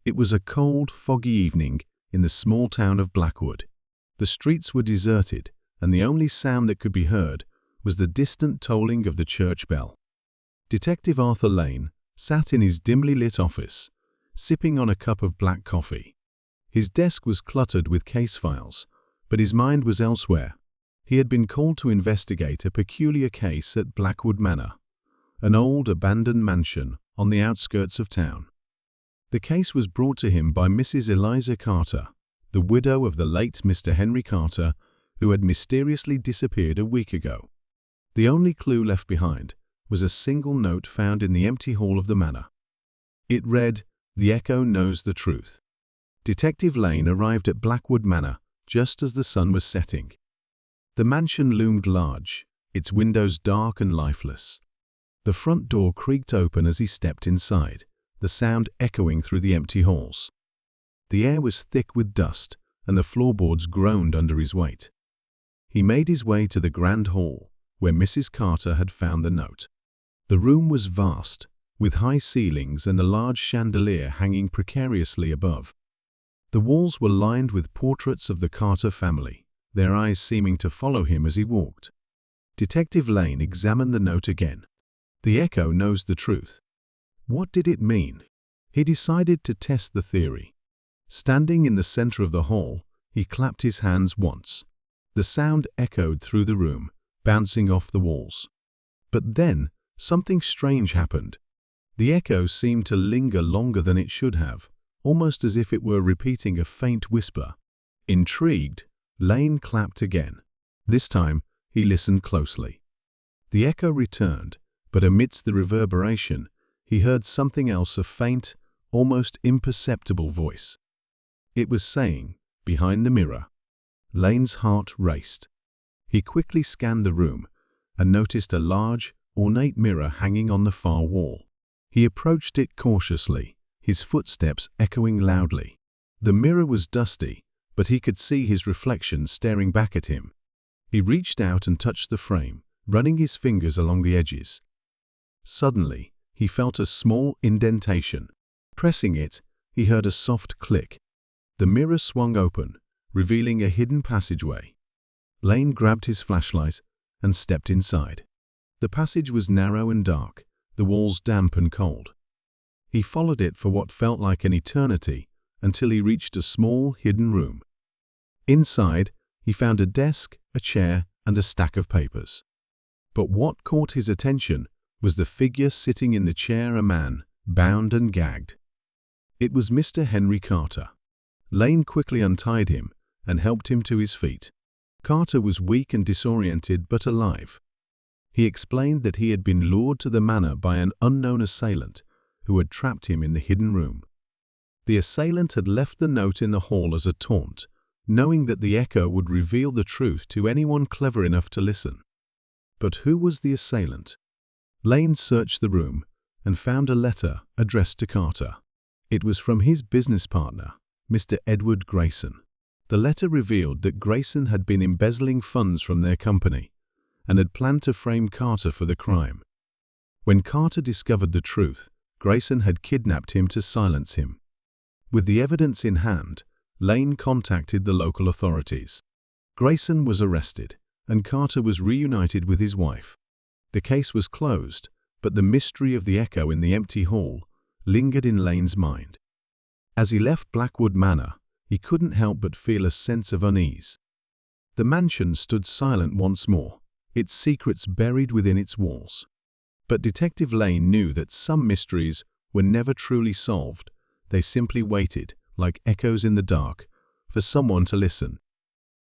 It was a cold, foggy evening in the small town of Blackwood. The streets were deserted, and the only sound that could be heard was the distant tolling of the church bell. Detective Arthur Lane sat in his dimly lit office, sipping on a cup of black coffee. His desk was cluttered with case files, but his mind was elsewhere. He had been called to investigate a peculiar case at Blackwood Manor, an old abandoned mansion on the outskirts of town. The case was brought to him by Mrs. Eliza Carter, the widow of the late Mr. Henry Carter, who had mysteriously disappeared a week ago. The only clue left behind was a single note found in the empty hall of the manor. It read, "The Echo knows the truth." Detective Lane arrived at Blackwood Manor just as the sun was setting. The mansion loomed large, its windows dark and lifeless. The front door creaked open as he stepped inside, the sound echoing through the empty halls. The air was thick with dust, and the floorboards groaned under his weight. He made his way to the grand hall, where Mrs. Carter had found the note. The room was vast, with high ceilings and a large chandelier hanging precariously above. The walls were lined with portraits of the Carter family, their eyes seeming to follow him as he walked. Detective Lane examined the note again. The Echo knows the truth. What did it mean? He decided to test the theory. Standing in the center of the hall, he clapped his hands once. The sound echoed through the room, bouncing off the walls. But then, something strange happened. The echo seemed to linger longer than it should have, almost as if it were repeating a faint whisper. Intrigued, Lane clapped again. This time, he listened closely. The echo returned, but amidst the reverberation, he heard something else, a faint, almost imperceptible voice. It was saying, "Behind the mirror." Lane's heart raced. He quickly scanned the room and noticed a large, ornate mirror hanging on the far wall. He approached it cautiously, his footsteps echoing loudly. The mirror was dusty, but he could see his reflection staring back at him. He reached out and touched the frame, running his fingers along the edges. Suddenly, he felt a small indentation. Pressing it, he heard a soft click. The mirror swung open, revealing a hidden passageway. Lane grabbed his flashlight and stepped inside. The passage was narrow and dark, the walls damp and cold. He followed it for what felt like an eternity until he reached a small, hidden room. Inside, he found a desk, a chair, and a stack of papers. But what caught his attention was the figure sitting in the chair, a man, bound and gagged. It was Mr. Henry Carter. Lane quickly untied him and helped him to his feet. Carter was weak and disoriented but alive. He explained that he had been lured to the manor by an unknown assailant who had trapped him in the hidden room. The assailant had left the note in the hall as a taunt, knowing that the echo would reveal the truth to anyone clever enough to listen. But who was the assailant? Lane searched the room and found a letter addressed to Carter. It was from his business partner, Mr. Edward Grayson. The letter revealed that Grayson had been embezzling funds from their company and had planned to frame Carter for the crime. When Carter discovered the truth, Grayson had kidnapped him to silence him. With the evidence in hand, Lane contacted the local authorities. Grayson was arrested, and Carter was reunited with his wife. The case was closed, but the mystery of the echo in the empty hall lingered in Lane's mind. As he left Blackwood Manor, he couldn't help but feel a sense of unease. The mansion stood silent once more, its secrets buried within its walls. But Detective Lane knew that some mysteries were never truly solved. They simply waited, like echoes in the dark, for someone to listen.